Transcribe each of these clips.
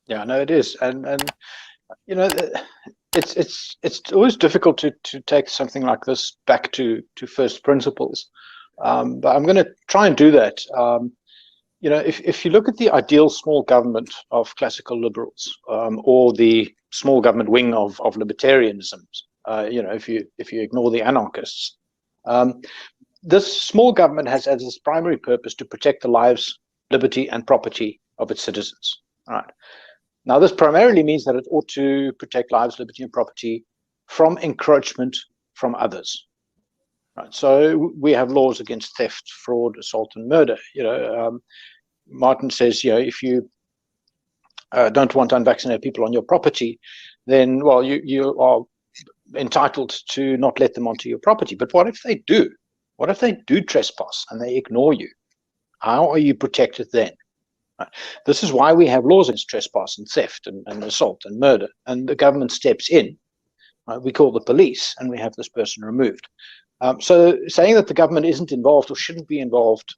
Yeah, no, it is, and you know, it's always difficult to take something like this back to first principles, but I'm going to try and do that. You know, if you look at the ideal small government of classical liberals, or the small government wing of libertarianism, you know, if you ignore the anarchists, this small government has as its primary purpose to protect the lives, liberty, and property of its citizens. All right. Now, this primarily means that it ought to protect lives, liberty, and property from encroachment from others. Right. So we have laws against theft, fraud, assault, and murder. You know, Martin says, you know, if you don't want unvaccinated people on your property, then, well, you are entitled to not let them onto your property. But what if they do? What if they do trespass and they ignore you? How are you protected then? Right. This is why we have laws against trespass and theft and assault and murder, and the government steps in. Right. We call the police, and we have this person removed. So saying that the government isn't involved or shouldn't be involved,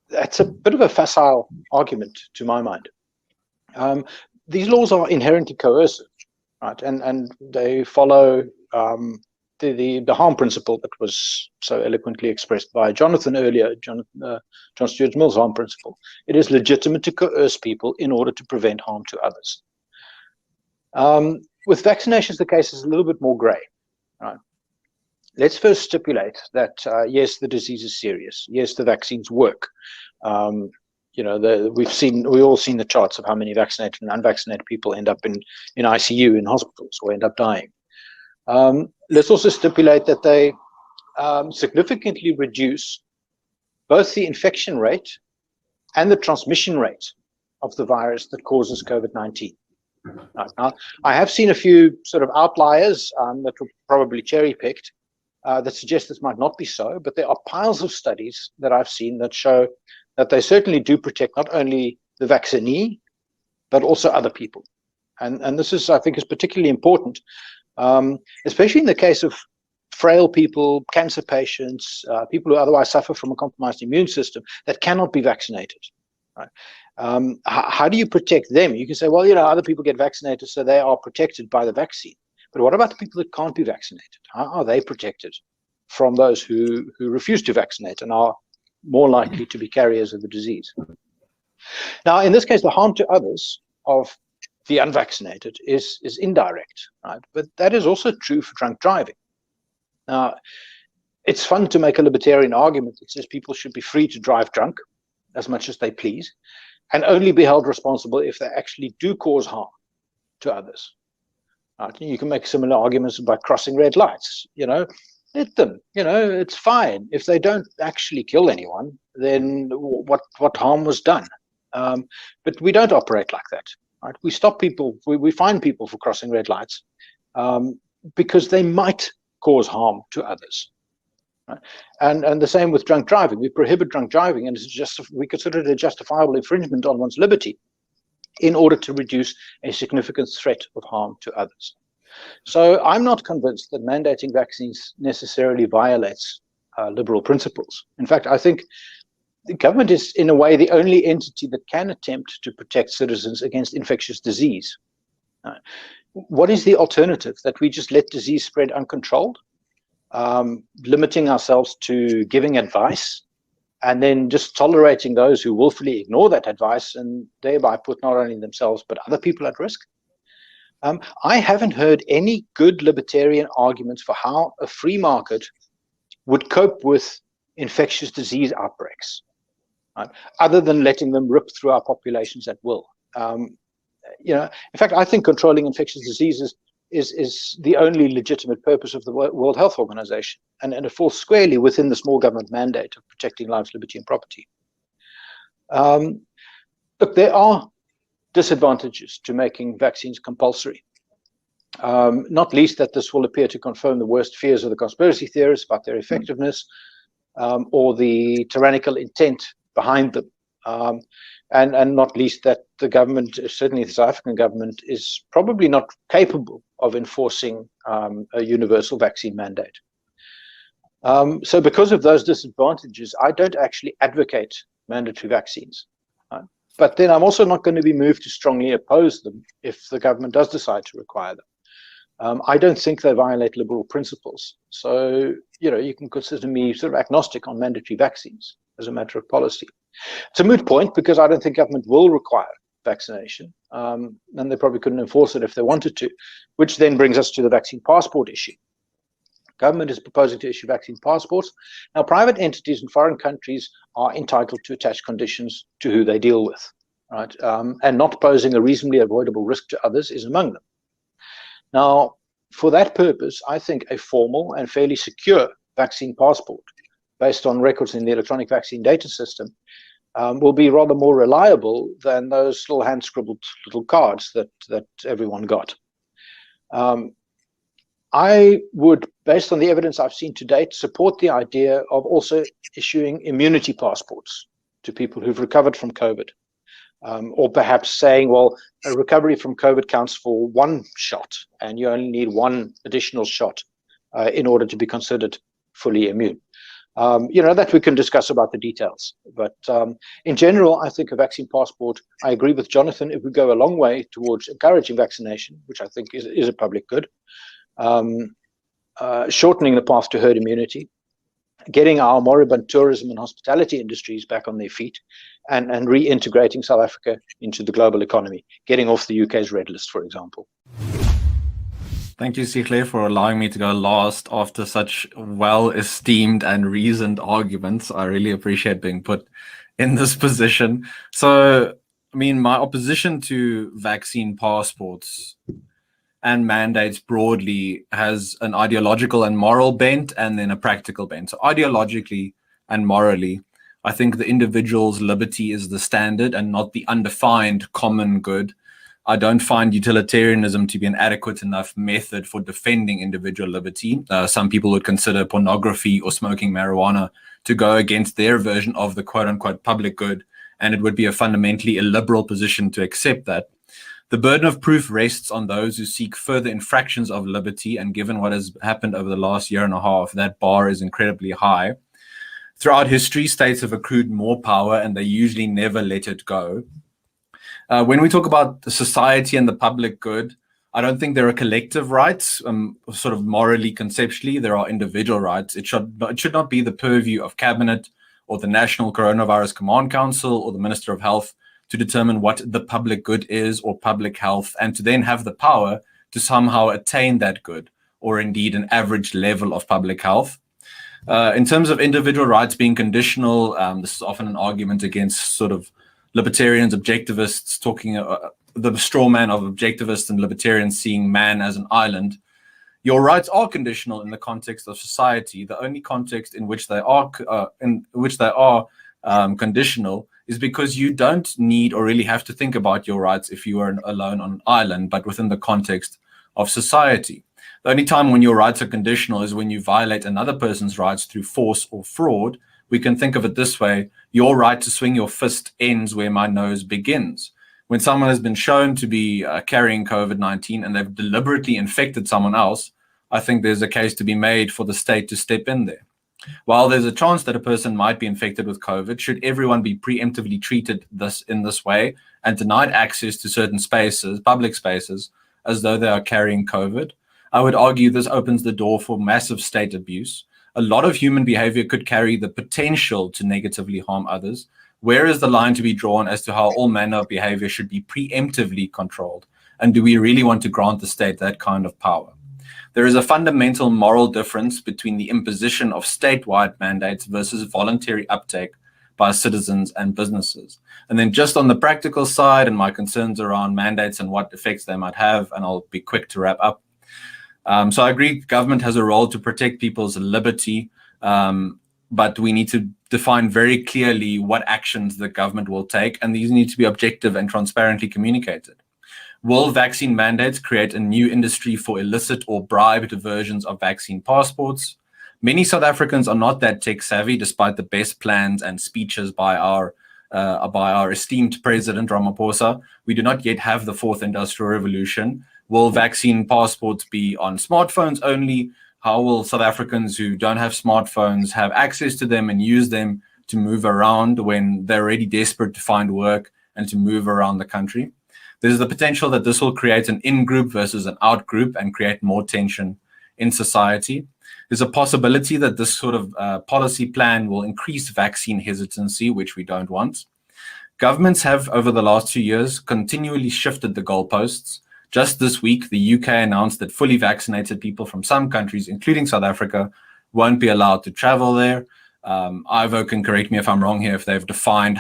that's a bit of a facile argument to my mind. These laws are inherently coercive, right? And they follow the harm principle that was so eloquently expressed by Jonathan earlier, John Stuart Mill's harm principle. It is legitimate to coerce people in order to prevent harm to others. With vaccinations, the case is a little bit more grey. Right? Let's first stipulate that yes, the disease is serious. Yes, the vaccines work. You know, we've all seen the charts of how many vaccinated and unvaccinated people end up in ICU in hospitals or end up dying. Let's also stipulate that they significantly reduce both the infection rate and the transmission rate of the virus that causes COVID-19. Now, I have seen a few sort of outliers that were probably cherry-picked that suggest this might not be so, but there are piles of studies that I've seen that show that they certainly do protect not only the vaccinee, but also other people. And this is, I think, is particularly important, especially in the case of frail people, cancer patients, people who otherwise suffer from a compromised immune system that cannot be vaccinated. Right? How do you protect them? You can say, well, you know, other people get vaccinated, so they are protected by the vaccine. But what about the people that can't be vaccinated? How are they protected from those who refuse to vaccinate and are more likely to be carriers of the disease? Now, in this case, the harm to others of the unvaccinated is indirect, right? But that is also true for drunk driving. Now, it's fun to make a libertarian argument that says people should be free to drive drunk as much as they please and only be held responsible if they actually do cause harm to others. Right? You can make similar arguments about crossing red lights. You know, let them. You know, it's fine if they don't actually kill anyone. Then what harm was done? But we don't operate like that. Right? We stop people. We fine people for crossing red lights because they might cause harm to others. Right? And the same with drunk driving. We prohibit drunk driving, and we consider it a justifiable infringement on one's liberty in order to reduce a significant threat of harm to others. So I'm not convinced that mandating vaccines necessarily violates liberal principles. In fact, I think the government is, in a way, the only entity that can attempt to protect citizens against infectious disease. What is the alternative? That we just let disease spread uncontrolled, limiting ourselves to giving advice, and then just tolerating those who willfully ignore that advice and thereby put not only themselves but other people at risk? I haven't heard any good libertarian arguments for how a free market would cope with infectious disease outbreaks, right, other than letting them rip through our populations at will. You know, in fact, I think controlling infectious diseases is the only legitimate purpose of the World Health Organization, and it falls squarely within the small government mandate of protecting lives, liberty, and property. Look, there are disadvantages to making vaccines compulsory, not least that this will appear to confirm the worst fears of the conspiracy theorists about their effectiveness, or the tyrannical intent behind them. And not least that the government, certainly the South African government, is probably not capable of enforcing a universal vaccine mandate. So because of those disadvantages, I don't actually advocate mandatory vaccines. But then I'm also not going to be moved to strongly oppose them if the government does decide to require them. I don't think they violate liberal principles. So, you can consider me sort of agnostic on mandatory vaccines as a matter of policy. It's a moot point because I don't think government will require vaccination, and they probably couldn't enforce it if they wanted to, which then brings us to the vaccine passport issue. Government is proposing to issue vaccine passports. Now, private entities in foreign countries are entitled to attach conditions to who they deal with, right? And not posing a reasonably avoidable risk to others is among them. Now, for that purpose, I think a formal and fairly secure vaccine passport based on records in the electronic vaccine data system will be rather more reliable than those little hand-scribbled little cards that everyone got. I would, based on the evidence I've seen to date, support the idea of also issuing immunity passports to people who've recovered from COVID. Or perhaps saying, well, a recovery from COVID counts for one shot, and you only need one additional shot in order to be considered fully immune. That we can discuss about the details. But in general, I think a vaccine passport, I agree with Jonathan, it would go a long way towards encouraging vaccination, which I think is a public good, shortening the path to herd immunity, getting our moribund tourism and hospitality industries back on their feet, and reintegrating South Africa into the global economy, getting off the UK's red list, for example. Thank you, Sihle, for allowing me to go last after such well-esteemed and reasoned arguments. I really appreciate being put in this position. So, my opposition to vaccine passports and mandates broadly has an ideological and moral bent, and then a practical bent. So ideologically and morally, I think the individual's liberty is the standard and not the undefined common good. I don't find utilitarianism to be an adequate enough method for defending individual liberty. Some people would consider pornography or smoking marijuana to go against their version of the quote-unquote public good, and it would be a fundamentally illiberal position to accept that. The burden of proof rests on those who seek further infractions of liberty, and given what has happened over the last year and a half, that bar is incredibly high. Throughout history, states have accrued more power, and they usually never let it go. When we talk about the society and the public good, I don't think there are collective rights, sort of morally, conceptually. There are individual rights. It should not be the purview of Cabinet or the National Coronavirus Command Council or the Minister of Health to determine what the public good is or public health, and to then have the power to somehow attain that good, or indeed an average level of public health. In terms of individual rights being conditional, this is often an argument against sort of libertarians, objectivists, talking the straw man of objectivists and libertarians seeing man as an island. Your rights are conditional in the context of society. The only context in which they are conditional is because you don't need or really have to think about your rights if you are alone on an island, but within the context of society. The only time when your rights are conditional is when you violate another person's rights through force or fraud. We can think of it this way: your right to swing your fist ends where my nose begins. When someone has been shown to be carrying COVID-19 and they've deliberately infected someone else, I think there's a case to be made for the state to step in there. While there's a chance that a person might be infected with COVID, should everyone be preemptively treated in this way and denied access to certain spaces, public spaces, as though they are carrying COVID? I would argue this opens the door for massive state abuse. A lot of human behavior could carry the potential to negatively harm others. Where is the line to be drawn as to how all manner of behavior should be preemptively controlled? And do we really want to grant the state that kind of power? There is a fundamental moral difference between the imposition of statewide mandates versus voluntary uptake by citizens and businesses. And then just on the practical side, and my concerns around mandates and what effects they might have, and I'll be quick to wrap up. So I agree government has a role to protect people's liberty, but we need to define very clearly what actions the government will take, and these need to be objective and transparently communicated. Will vaccine mandates create a new industry for illicit or bribed versions of vaccine passports? Many South Africans are not that tech savvy, despite the best plans and speeches by our esteemed President Ramaphosa. We do not yet have the fourth industrial revolution. Will vaccine passports be on smartphones only? How will South Africans who don't have smartphones have access to them and use them to move around when they're already desperate to find work and to move around the country. There's the potential that this will create an in-group versus an out-group and create more tension in society. There's a possibility that this sort of policy plan will increase vaccine hesitancy, which we don't want. Governments have, over the last 2 years, continually shifted the goalposts. Just this week, the UK announced that fully vaccinated people from some countries, including South Africa, won't be allowed to travel there. Ivo can correct me if I'm wrong here, if they've defined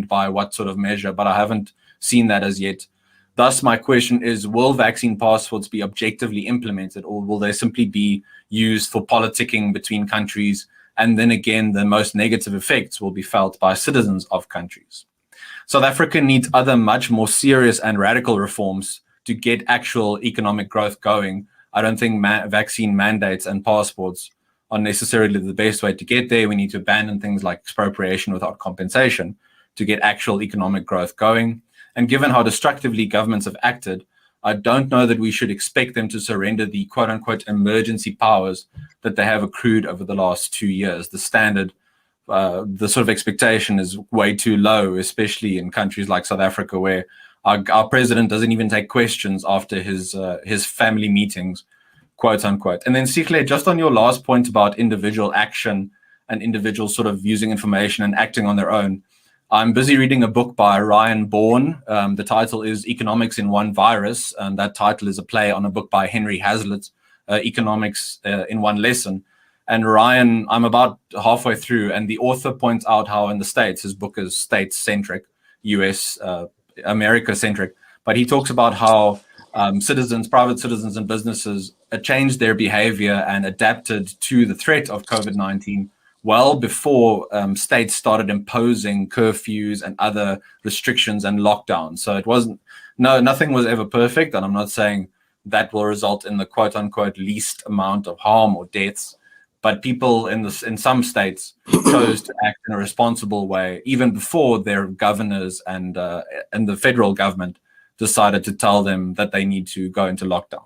by what sort of measure, but I haven't seen that as yet. Thus, my question is, will vaccine passports be objectively implemented, or will they simply be used for politicking between countries? And then again, the most negative effects will be felt by citizens of countries. South Africa needs other much more serious and radical reforms to get actual economic growth going. I don't think vaccine mandates and passports are necessarily the best way to get there. We need to abandon things like expropriation without compensation to get actual economic growth going. And given how destructively governments have acted, I don't know that we should expect them to surrender the quote-unquote emergency powers that they have accrued over the last 2 years. The standard, the sort of expectation is way too low, especially in countries like South Africa, where our president doesn't even take questions after his family meetings, quote unquote. And then Sihle, just on your last point about individual action and individuals sort of using information and acting on their own, I'm busy reading a book by Ryan Bourne. The title is Economics in One Virus, and that title is a play on a book by Henry Hazlitt, Economics in One Lesson. And Ryan, I'm about halfway through, and the author points out how in the States, his book is state-centric, US, America-centric, but he talks about how private citizens and businesses changed their behavior and adapted to the threat of COVID-19 well before states started imposing curfews and other restrictions and lockdowns. So it wasn't, nothing was ever perfect, and I'm not saying that will result in the quote unquote least amount of harm or deaths, but people in some states chose to act in a responsible way even before their governors and the federal government decided to tell them that they need to go into lockdown.